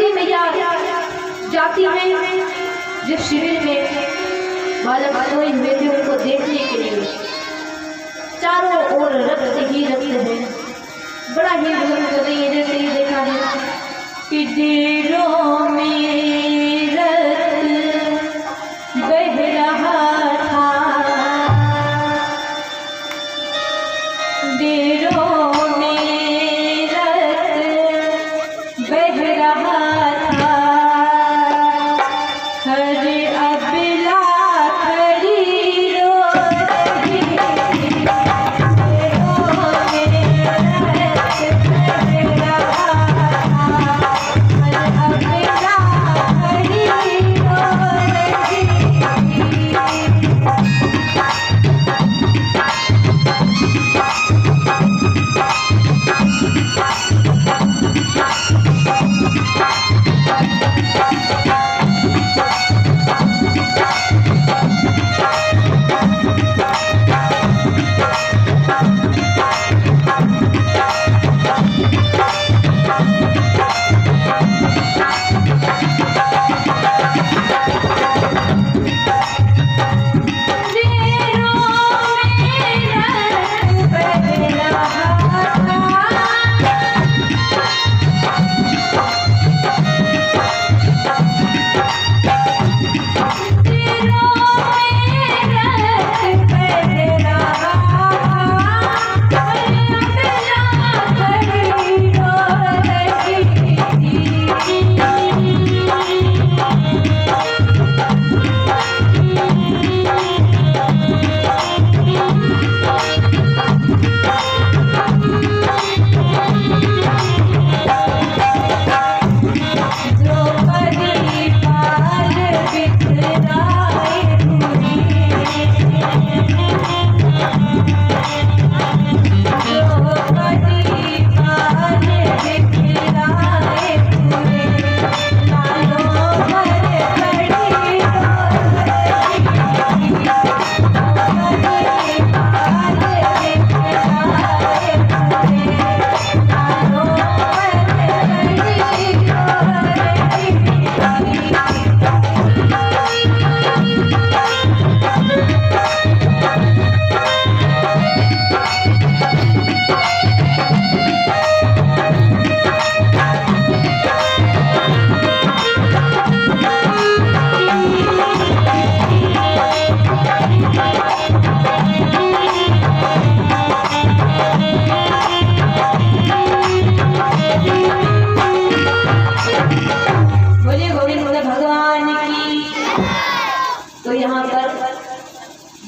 द्रौपदी मैया जाती हैं जिस शिविर में बालक सोए हुए थे उनको देखने के लिए। चारों ओर रक्त ही रक्त है। बड़ा ही बुजुर्ग ने ये जैसे ही देखा है कि दिलों में रक्त बह रहा था, दिलों में रक्त बह रहा था। हर अबला खड़ी रो रही,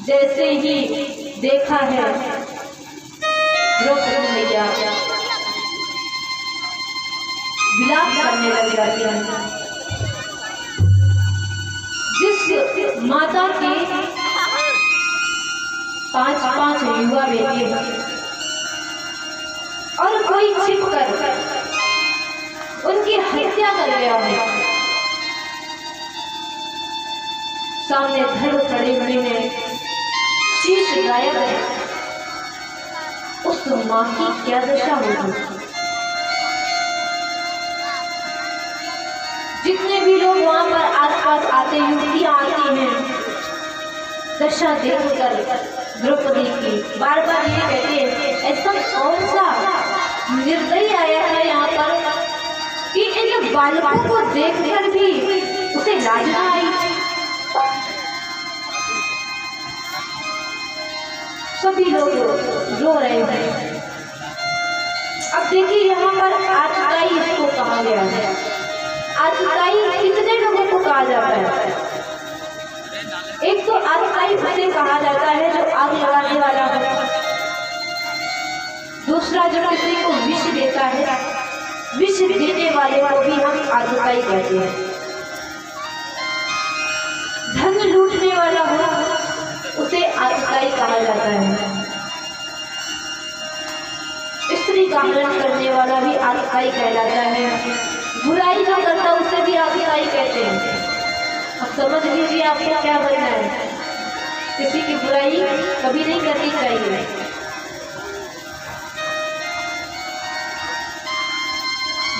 जैसे ही देखा है द्रौपदी मैया विलाप करने लग जाती है। जिस माता के 5-5 युवा बेटे हैं और कोई छिपकर उनकी हत्या कर गया है, सामने धड़ खड़े हुए हैं, शीश गायब है, उस माँ की क्या दशा होगी। जितने भी लोग वहां पर आसपास आते हैं, युवतियां आती हैं, दशा देखकर द्रौपदी की बार बार ये कहते हैं ऐसा कौन सा निर्दयी आया है यहाँ पर कि इन बालकों को देखकर भी उसे लाज ना आई। सभी लोग रो रहे हैं। अब देखिए यहाँ पर आतताई इसको कहा गया है। आतताई कितने लोगों को कहा जाता है? एक तो आतताई उसे कहा जाता है जो आग लगाने वाला है, दूसरा जो किसी को विष देता है, विष देने वाले को भी हम आतताई कहते हैं। धन लूटने वाला हो उसे आतताई कहा जाता है। स्त्री का हनन करने वाला भी आतताई कहलाता है। बुराई जो करता उसे भी आतताई कहते हैं। अब समझ लीजिए आपको क्या बनना है। किसी की बुराई कभी नहीं करनी चाहिए।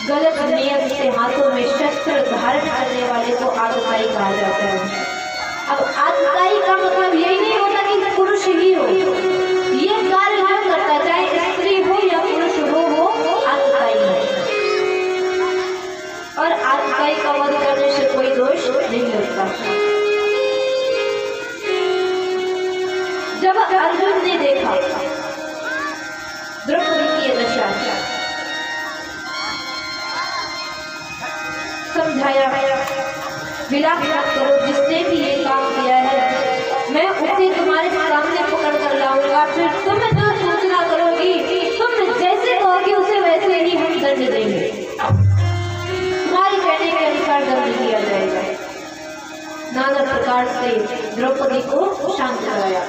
गलत नियत से हाथों में शस्त्र धारण करने वाले को आतताई कहा जाता है। अब आतताई का मतलब यही नहीं होता कि पुरुष ही हो, ये कार्य जो करता चाहे स्त्री हो या पुरुष हो आतताई है। और आतताई का वध करने से कोई दोष नहीं लगता। जब अर्जुन ने देखा द्रौपदी की दशा, समझाया विलाप मत करो, जिसने भी ये काम किया है मैं उसे तुम्हारे सामने पकड़ कर लाऊंगा, फिर तुम जो सूचना करोगी, तुम जैसे कहोगे उसे वैसे ही हम दंड देंगे, तुम्हारे कहने के अनुसार दंड दिया जाएगा। नाना प्रकार से द्रौपदी को शांत कराया।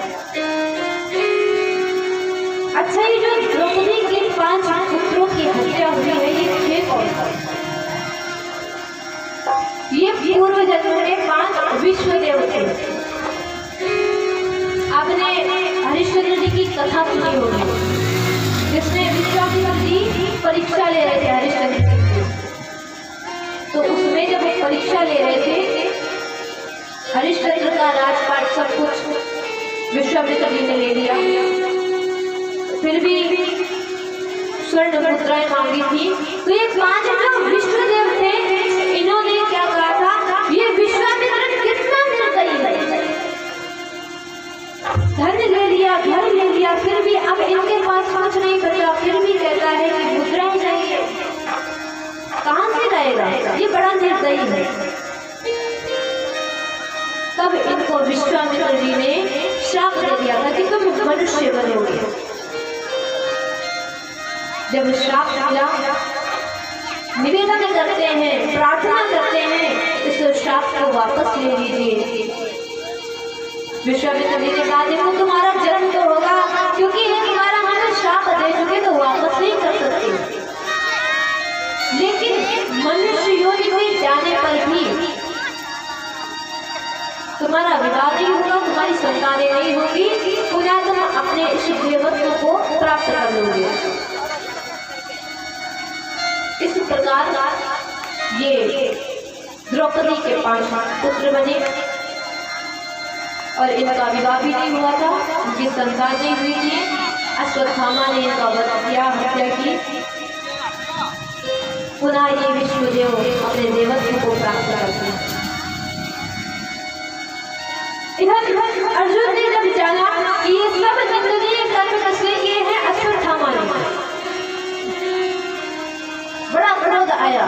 अच्छा, ये जो द्रौपदी के 5 पुत्रों की हत्या हुई है, ये 6 कौन सा? ये पूर्व जन्म में 5 विश्वदेव थे। आपने हरिश्चंद्र जी की कथा सुनी होगी, जिसमें विश्वामित्र जी परीक्षा ले रहे थे हरिश्चंद्र जी की। तो उसमें जब वो परीक्षा ले रहे थे, हरिश्चंद्र का राजपाट सब कुछ विश्वामित्र जी ने ले लिया, फिर भी स्वर्ण मुद्राएं मांगी थी। तो ये 5 जो विश्वदेव थे, इन्होंने क्या कहा था, ये विश्वामित्र कितना निर्दयी है, धन ले लिया, घर ले लिया, फिर भी अब इनके पास कुछ नहीं बचा, फिर भी कहता है कि मुद्राएं चाहिए, कहां से लाएगा, ये बड़ा निर्दयी है। तब इनको विश्वामित्र जी ने श्राप दे दिया था कि तुम मनुष्य बनोगे। जब श्राप मिला, निवेदन करते हैं, प्रार्थना करते हैं, इस श्राप को वापस ले लीजिए। विश्वामित्र जी ने कहा, देखो तुम्हारा जन्म तो होगा, क्योंकि ये तुम्हारा हमें श्राप दे चुके तो वापस नहीं कर सकते, लेकिन मनुष्य योनि में जाने पर भी तुम्हारा विवाह नहीं होगा, तुम्हारी संतानें नहीं होगी, पुनः तुम अपने इस देवत्व को प्राप्त कर लोगे। इस प्रकार ये द्रौपदी के 5 पुत्र बने और इनका विवाह भी नहीं हुआ था, उनकी संतान नहीं हुई थी। अश्वत्थामा ने इनका वध किया, हत्या की। पुनः ये विष्णुदेव अपने देवत्व को प्राप्त करते हैं। इधर अर्जुन ने जब जाना कि ये सब निंदनीय कर्म किसने किए हैं, अश्वत्थामा ने, बड़ा क्रोध आया।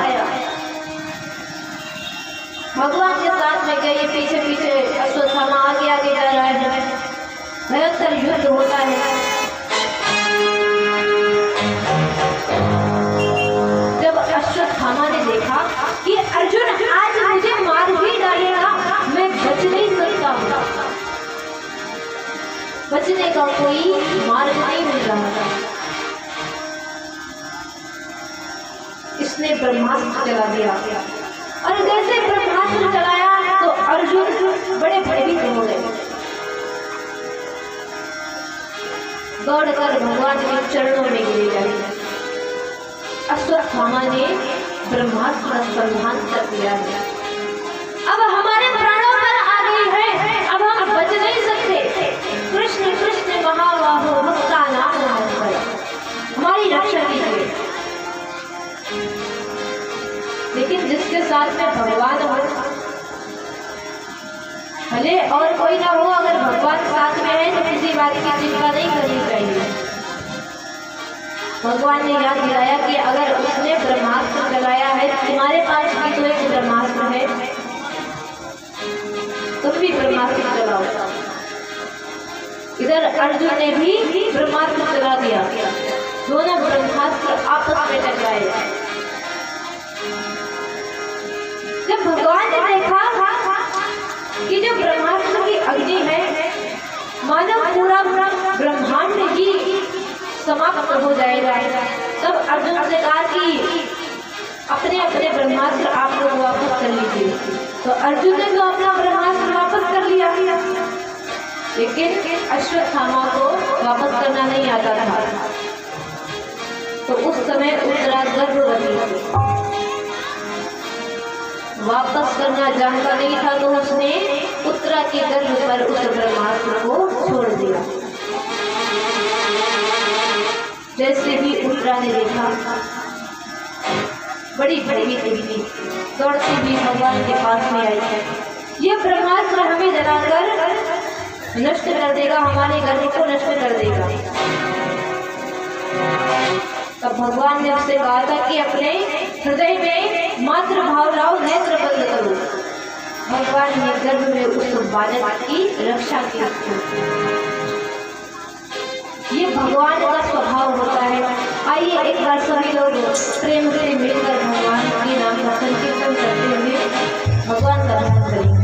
भगवान के साथ में गए, पीछे पीछे अश्वत्थामा आगे आगे जा रहा है, भयंकर युद्ध होता है। जब अश्वत्थामा ने देखा कि अर्जुन आज मुझे मार ही डालेगा, मैं बच नहीं सकता हूँ, बचने का कोई मार्ग नहीं मिल रहा था, इसने ब्रह्मास्त्र चला दिया। और जैसे ब्रह्मास्त्र चलाया तो अर्जुन बड़े भयभीत हो गए, दौड़कर भगवान के चरणों में गिर गए। अश्वत्थामा ने ब्रह्मास्त्र का संधान कर दिया है, अब हमारे प्राणों पर आ गई है, अब हम बच नहीं सकते। कृष्ण कृष्ण महाबाहो भक्ता नाम हमारी रक्षा कीजिए। लेकिन जिसके साथ में भगवान हो, भले और कोई ना हो, अगर भगवान साथ में है तो किसी बात की चिंता नहीं करनी चाहिए। भगवान ने याद दिलाया कि अगर उसने ब्रह्मास्त्र चलाया है, तुम्हारे पास भी तो एक ब्रह्मास्त्र है, तुम भी ब्रह्मास्त्र चलाओ। इधर अर्जुन ने भी ब्रह्मास्त्र चला दिया, दोनों ब्रह्मास्त्र आपस में टकराए। जब भगवान ने देखा कि जो ब्रह्मास्त्र की अग्नि है, मानव पूरा ब्रह्मांड ही समाप्त हो जाएगा, तब अर्जुन से कहा कि अपने अपने ब्रह्मास्त्र आप लोग वापस कर लीजिए। तो अर्जुन ने तो अपना ब्रह्मास्त्र वापस कर लिया, लेकिन अश्वत्थामा को वापस करना नहीं आता था। तो उस समय उत्तरा गर्भवती थी। वापस करना जानता नहीं था तो उसने उत्तरा के गर्भ पर उस ब्रह्मास्त्र को छोड़ दिया। जैसे ही उत्तरा ने देखा, बड़ी भयभीत हुई, दौड़ती हुई भगवान के पास में आई है। ये ब्रह्मास्त्र हमें जलाकर नष्ट कर देगा, हमारे गर्भ को नष्ट कर देगा। तब भगवान ने उससे कहा था कि अपने हृदय में मात्र भाव लाओ, नेत्र बंद करो। भगवान ने गर्भ में उस बालक की रक्षा की। ये भगवान का स्वभाव होता है। आइए एक बार सभी लोग प्रेम से मिलकर भगवान के नाम का संकीर्तन करते हुए भगवान का नाम करेंगे।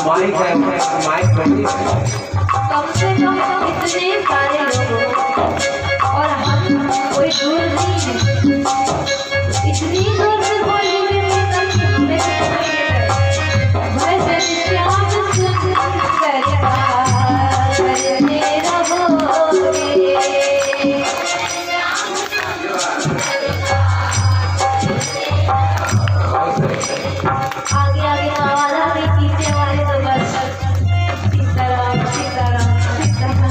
माइक है, माइक नहीं है। कम से कम इतने सारे लोग और हम कोई दूर नहीं है, इतनी दूर से कोई दूरी नहीं करके हमें भजन श्याम सुंदर करते रहोगे। आगे आगे आवाज भी पीछे वाले तो बस सीताराम सीताराम सीताराम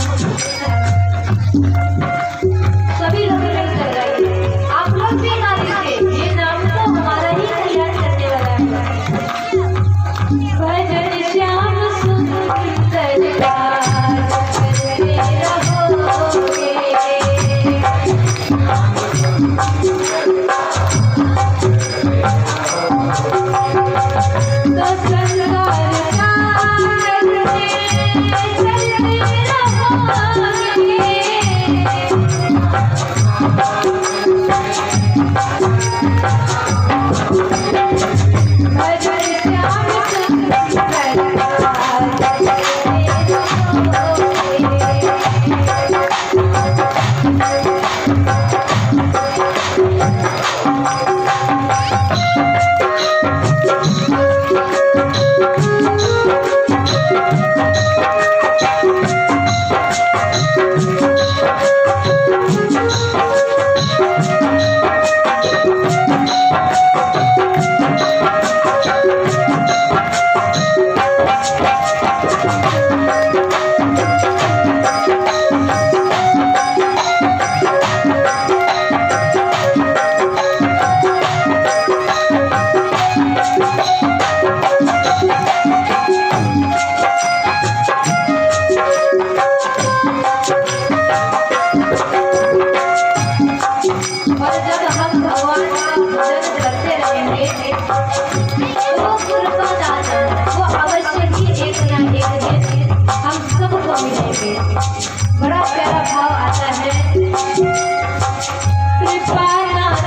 सभी लोग नहीं कर रहे हैं। आप लोग भी गा दीजिए, ये नाम तो हमारा ही तैयार करने वाला है। भजन श्याम सुंदर करते रहोगे। और जब हम भगवान का भजन करते रहेंगे वो गुरु का दाता, वो अवश्य ही एक ना एक दिन हम सबको मिलेंगे। बड़ा प्यारा भाव आता है, कृपानाथ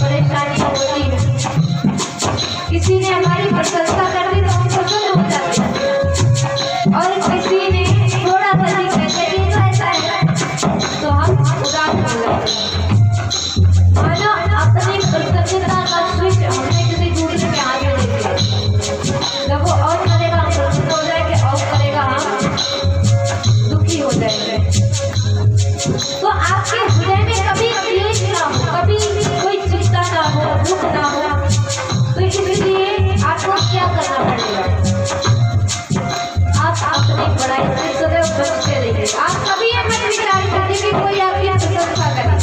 परेशानियां होती हैं। किसी ने हमारी प्रशंसा कर दी तो हम प्रसन्न हो जाते हैं, और किसी ने थोड़ा सा भी कह दिया तो ऐसा है तो हम उदास हो जाते हैं। मानो अपनी प्रसन्नता का स्विच हमने किसी दूसरे के हाथ में दे दिया। जब वो ऑन करेगा हम प्रसन्न हो जाएंगे, ऑफ करेगा हम दुखी हो जाएंगे। तो आपके हृदय में कभी क्लेश ना हो, कभी कोई चिंता ना हो, दुख ना हो, तो इसलिए आपको क्या करना पड़ेगा? आप अपनी पढ़ाई से सदैव बचते रहिए। आप कभी ये मत विचार करिए कि कोई आपकी प्रशंसा करे।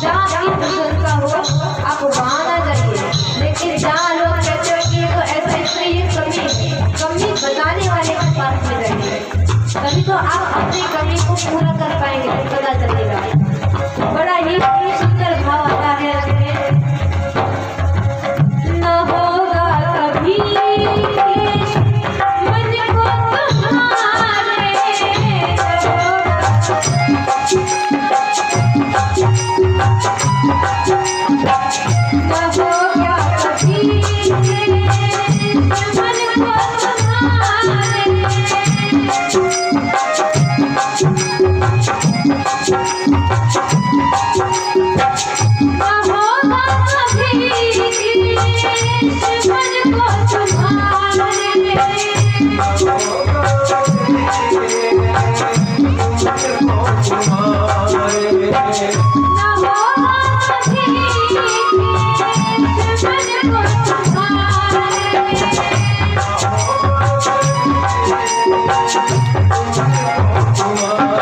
जहाँ आपकी प्रशंसा हो आप वहाँ ना जाइए, लेकिन जहाँ लोग कहते हैं कि ये तो ऐसा इसमें ये कमी बताने वाले के पास में जाइए। तभी तो आप अपनी कमी को पूरा कर पाएंगे, पता चलेगा। बड़ा ही सुंदर भाव आता है इसमें। न होगा कभी मुझको तुम्हारे, न होगा कभी मुझको तुम्हारे। तुम्हारे